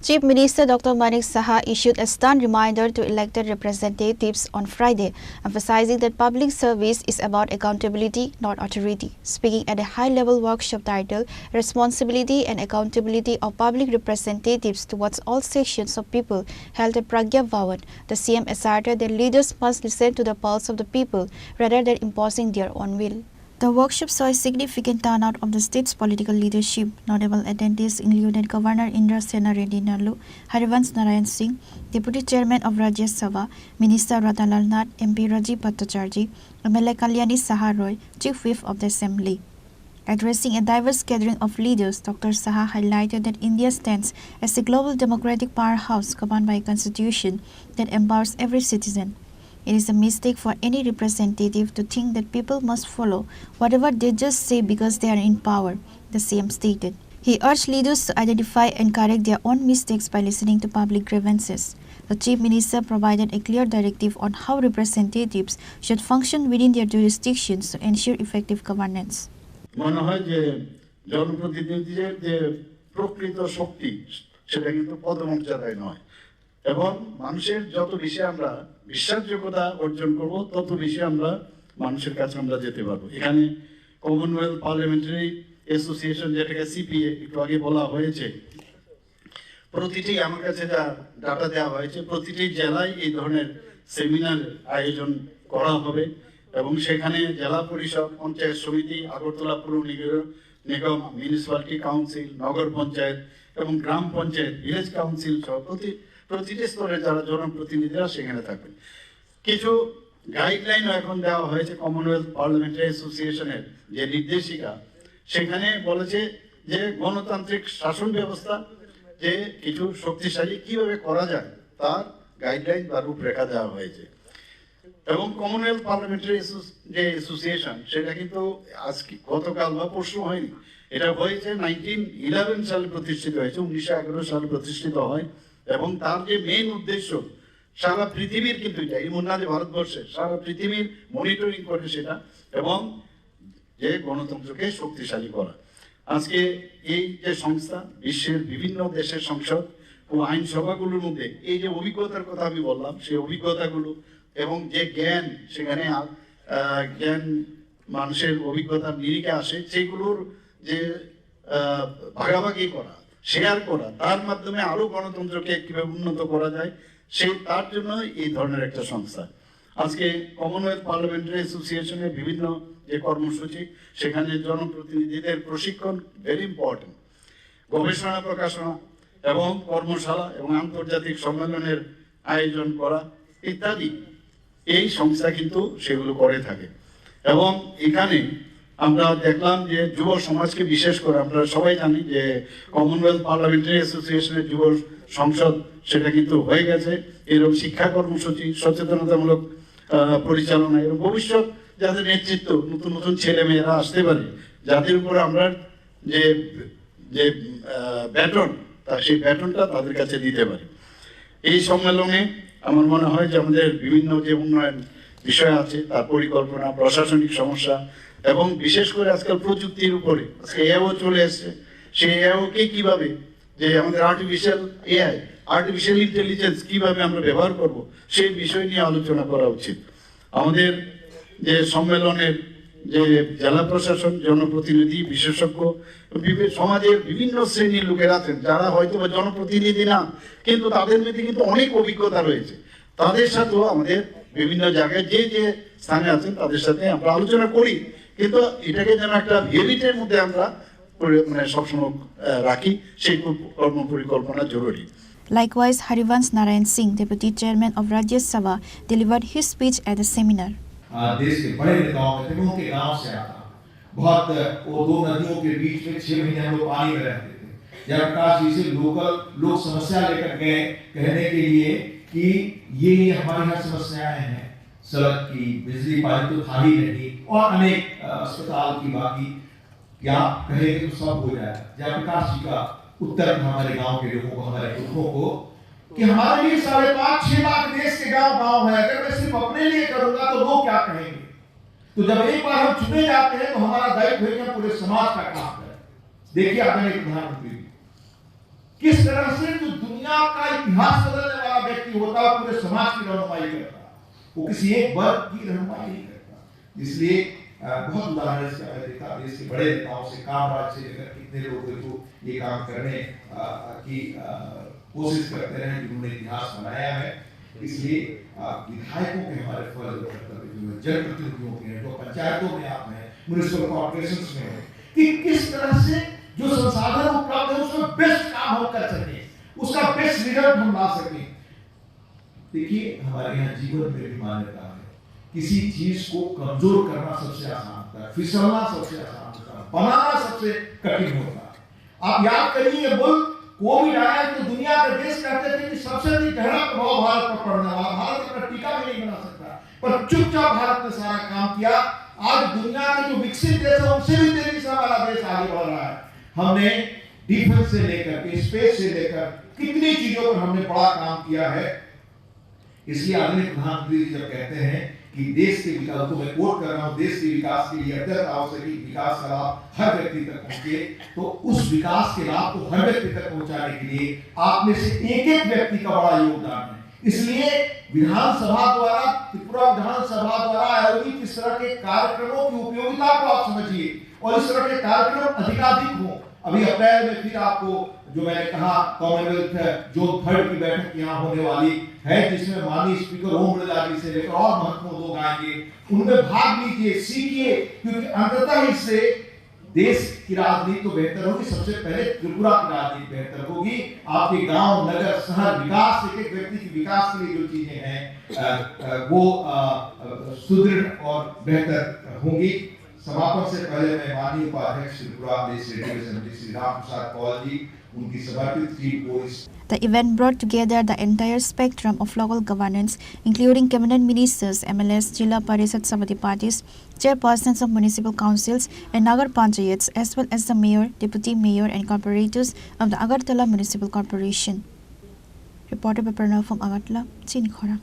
Chief Minister Dr. Manik Saha issued a stern reminder to elected representatives on Friday, emphasizing that public service is about accountability, not authority. Speaking at a high-level workshop titled Responsibility and Accountability of Public Representatives Towards All Sections of People, held at Pragya Bhavan, the CM asserted that leaders must listen to the pulse of the people rather than imposing their own will. The workshop saw a significant turnout of the state's political leadership. Notable attendees included Governor Indra Sena Reddy Nalu, Harivansh Narayan Singh, Deputy Chairman of Rajya Sabha, Minister Ratanlal Nath, MP Rajiv Bhattacharjee, MLA Kalyani Saha Roy, Chief Whip of the Assembly. Addressing a diverse gathering of leaders, Dr. Saha highlighted that India stands as a global democratic powerhouse governed by a constitution that empowers every citizen. It is a mistake for any representative to think that people must follow whatever they just say because they are in power, the CM stated. He urged leaders to identify and correct their own mistakes by listening to public grievances. The Chief Minister provided a clear directive on how representatives should function within their jurisdictions to ensure effective governance. মনে হয় যে জনপ্রতিনিধিদের যে প্রকৃত শক্তি সেটা কিন্তু পদমর্যাদায় নয় এবং মানুষের যত বেশি আমরা বিশ্বাসযোগ্যতা অর্জন করব তত বেশি আমরা মানুষের কাছে আমরা যেতে পারবো। এখানে কমনওয়েলথ পার্লামেন্টারি অ্যাসোসিয়েশন যেটাকে সিপিএ একটু আগে বলা হয়েছে, প্রতিটি আমার কাছে যা ডাটা দেওয়া হয়েছে প্রতিটি জেলায় এই ধরনের সেমিনার আয়োজন করা হবে এবং সেখানে জেলা পরিষদ, পঞ্চায়েত সমিতি, আগরতলা পৌর নিগম, মিউনিসিপ্যালিটি কাউন্সিল, নগর পঞ্চায়েত এবং গ্রাম পঞ্চায়েত, ভিলেজ কাউন্সিল সহ প্রতিটি স্তরে যারা জনপ্রতিনিধিরা সেখানে থাকবেন। কিছু গাইডলাইনও এখন দেওয়া হয়েছে কমনওয়েলথ পার্লামেন্টারি অ্যাসোসিয়েশনের যে নির্দেশিকা, সেখানে বলেছে যে গণতান্ত্রিক শাসন ব্যবস্থা যে কিছু শক্তিশালী কিভাবে করা যায় তার গাইডলাইন বা রূপরেখা দেওয়া হয়েছে। এবং কমনওয়েলথ পার্লামেন্টারি যে অ্যাসোসিয়েশন সেটা কিন্তু আজকে গতকাল বা পরশু হয়নি, এটা হয়েছে 1911 সালে প্রতিষ্ঠিত হয়েছে, 1911 সালে প্রতিষ্ঠিত হয় এবং তার যে মেইন উদ্দেশ্য সারা পৃথিবীর কিন্তু এটা এমন না যে ভারতবর্ষে, সারা পৃথিবীর মনিটরিং করে সেটা এবং যে গণতন্ত্রকে শক্তিশালী করা। আজকে এই যে সংস্থা বিশ্বের বিভিন্ন দেশের সংসদ ও আইনসভাগুলোর মধ্যে এই যে অভিজ্ঞতার কথা আমি বললাম, সেই অভিজ্ঞতাগুলো এবং যে জ্ঞান সেখানে জ্ঞান মানুষের অভিজ্ঞতার নিরিখে আসে, সেগুলোর যে ভাগাভাগি করা, শেয়ার করা, তার মাধ্যমে আরো গণতন্ত্রকে কিভাবে উন্নত করা যায় তার জন্য এই ধরনের একটা সংস্থা। আজকে কমনওয়েলথ পার্লামেন্টারি অ্যাসোসিয়েশনের বিভিন্ন যে কর্মসূচি, সেখানে জনপ্রতিনিধিদের প্রশিক্ষণ ভেরি ইম্পর্টেন্ট, গবেষণা প্রকাশনা এবং কর্মশালা এবং আন্তর্জাতিক সম্মেলনের আয়োজন করা ইত্যাদি এই সংস্থা কিন্তু সেগুলো করে থাকে। এবং এখানে আমরা দেখলাম যে যুব সমাজকে বিশেষ করে আমরা সবাই জানি যে কমনওয়েলথ পার্লামেন্টারি অ্যাসোসিয়েশনের যুব সংসদ সেটা কিন্তু হয়ে গেছে। এরকম শিক্ষা কর্মসূচি, সচেতনতামূলক পরিচালনা এবং ভবিষ্যৎ যাদের নেতৃত্ব নতুন নতুন ছেলে মেয়েরা আসতে পারে, যাদের উপর আমরা যে যে ব্যাটন সেই ব্যাটনটা তাদের কাছে দিতে পারি। এই সম্মেলনে আমার মনে হয় যে আমাদের বিভিন্ন যে উন্নয়ন বিষয় আছে তার পরিকল্পনা, প্রশাসনিক সমস্যা এবং বিশেষ করে আজকাল প্রযুক্তির উপরে আজকে এআইও চলে এসছে, সেই এআইকে কিভাবে যে আমাদের আর্টিফিশিয়াল ইন্টেলিজেন্স কিভাবে আমরা ব্যবহার করব সেই বিষয় নিয়ে আলোচনা করা উচিত। আমাদের যে সম্মেলনের যে জেলা প্রশাসন, জনপ্রতিনিধি, বিশেষজ্ঞ, সমাজের বিভিন্ন শ্রেণীর লোকেরা আছেন যারা হয়তো বা জনপ্রতিনিধি না কিন্তু তাদের মধ্যে কিন্তু অনেক অভিজ্ঞতা রয়েছে, তাদের সাথেও আমাদের বিভিন্ন জায়গায় যে যে স্থানে আছেন তাদের সাথে আমরা আলোচনা করি, কিন্তু এটাকে যেন একটা ভেরিটের মধ্যে আমরা মানে সবসময় রাখি, সেই কর্ম পরিকল্পনা জরুরি। Likewise, Harivansh Narayan Singh, Deputy Chairman of Rajya Sabha, delivered his speech at the seminar. देश के बड़े नेताओं के गांव से आता, बहुत वो दो नदियों के बीच में 6 महीने हम लोग पानी में रहते थे। जयप्रकाश जी से लोग समस्या लेकर गए कहने के लिए कि ये हमारी यहाँ समस्याएं हैं, सड़क की, बिजली पानी तो था ही नहीं और अनेक अस्पताल की बाकी, क्या कहेंगे तो सब हो जाए। जयप्रकाश जी का उत्तर हमारे गांव के लोगों को, हमारे पुरखों को, कि हमारे लिए 5.5-6 लाख देश के गांव है, अगर मैं सिर्फ अपने लिए करूंगा तो लोग क्या कहेंगे। तो जब एक बार हम चुने जाते हैं तो हमारा दायित्व है कि हम पूरे समाज का काम करें। देखिए आपने एक प्रधानमंत्री किस तरह से जो दुनिया इतिहास बदलने वाला व्यक्ति होता है, पूरे समाज की रहनुमाई करता, वो किसी एक वर्ग की रहनुमाई नहीं करता। इसलिए बहुत उदाहरण इसका मैं देखा, देश के बड़े नेताओं से, कामराज से लेकर कितने लोग जो ये काम करने की कोशिश करते रहे, जिन्होंने इतिहास बनाया है। इसलिए विधायकों के हमारे फर्ज और कर्तव्य जो है, जनप्रतिनिधियों के हैं, जो पंचायतों में आप हैं, म्युनिसिपल कॉर्पोरेशंस में हैं, कि किस तरह से जो संसाधन उपलब्ध है उसमें बेस्ट काम हम कर सकें, उसका बेस्ट रिजल्ट हम ला सकें। देखिए, हमारे यहाँ जीवन में भी मान्यता है, किसी चीज को कमजोर करना सबसे आसान होता है, फिसलना सबसे आसान होता है, बनाना सबसे कठिन होता है। आप याद करिए, ये मुल्क कोविड आया तो दुनिया के देश कहते थे कि सबसे अधिक गहरा प्रभाव भारत पर पड़ने वाला, भारत अपना टीका भी नहीं बना सकता, पर चुपचाप भारत ने सारा काम किया। आज दुनिया के जो विकसित देश है उनसे भी तेजी से हमारा देश आगे बढ़ रहा है। हमने डिफेंस से लेकर के स्पेस से लेकर कितनी चीजों पर हमने बड़ा काम किया है। इसलिए आदरणीय प्रधानमंत्री जी जब कहते हैं कि देश के विकास, तो मैं कोट कर रहा हूं, देश के विकास के लिए अत्यंत आवश्यक है विकास का लाभ हर व्यक्ति तक पहुंचे, तो उस विकास के लाभ को हर व्यक्ति तक पहुंचाने के लिए आप में से एक एक व्यक्ति का बड़ा योगदान है। इसलिए विधानसभा द्वारा, त्रिपुरा विधानसभा द्वारा आयोजित इस तरह के कार्यक्रमों की उपयोगिता को आप समझिए, और इस तरह के कार्यक्रम अधिकाधिक हों। अभी अप्रैल में फिर आपको जो मैंने कहा कॉमनवेल्थ जोन 3 की बैठक यहाँ होने वाली है, जिसमें माननीय स्पीकर ओम बिरला जी से लेकर और महत्वपूर्ण लोग आएंगे, उनमें भाग लीजिए, सीखिए, क्योंकि अंततः इससे देश की राजनीति तो बेहतर होगी, सबसे पहले त्रिपुरा की राजनीति बेहतर होगी। आपके गांव, नगर, शहर विकास, एक एक व्यक्ति के विकास के लिए जो चीजें हैं वो सुदृढ़ और बेहतर होंगी। समापन से पहले मैं माननीय उपाध्यक्ष त्रिपुरा लेजिस्लेटिव असेंबली श्री राम प्रसाद कौल जी, उनकी समर्पित टीम को इस The event brought together the entire spectrum of local governance, including cabinet ministers, MLAs, Jilla Parishad Samiti parties, chairpersons of municipal councils and Nagar Panchayats, as well as the mayor, deputy mayor and corporators of the Agartala Municipal Corporation. Reported by Pranav from Agartala, Chinikhora.